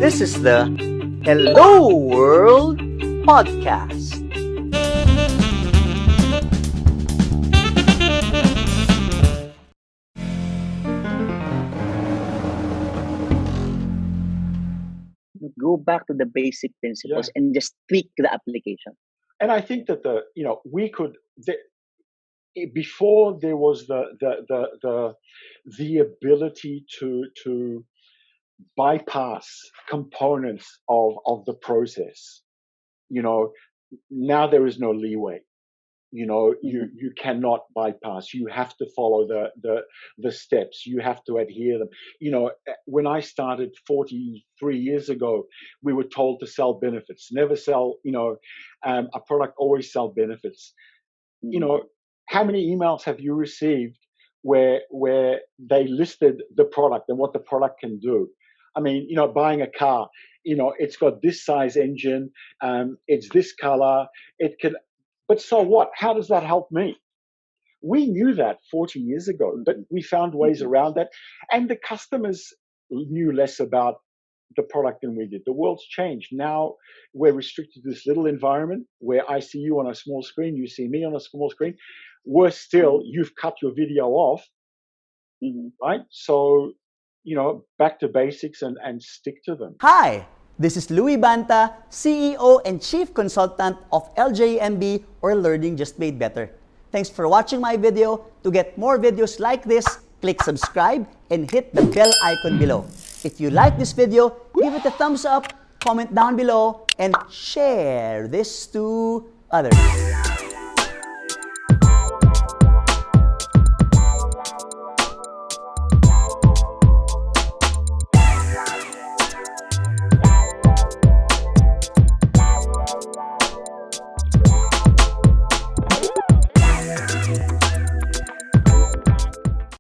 This is the Hello World Podcast. Go back to the basic principles and just tweak the application. And I think that we could before there was the ability to bypass components of the process. Now there is no leeway. You cannot bypass. You have to follow the steps. You have to adhere them. When I started 43 years ago, we were told to sell benefits. Never sell, a product, always sell benefits. How many emails have you received where they listed the product and what the product can do? I mean, buying a car, it's got this size engine, it's this color, it can. But so what? How does that help me? We knew that 40 years ago, but we found ways around that. And the customers knew less about the product than we did. The world's changed. Now we're restricted to this little environment where I see you on a small screen, you see me on a small screen. Worse still, you've cut your video off, right? So, back to basics and stick to them. Hi, this is Louis Banta, CEO and Chief Consultant of LJMB, or Learning Just Made Better. Thanks for watching my video. To get more videos like this, click subscribe and hit the bell icon below. If you like this video, give it a thumbs up, comment down below, and share this to others.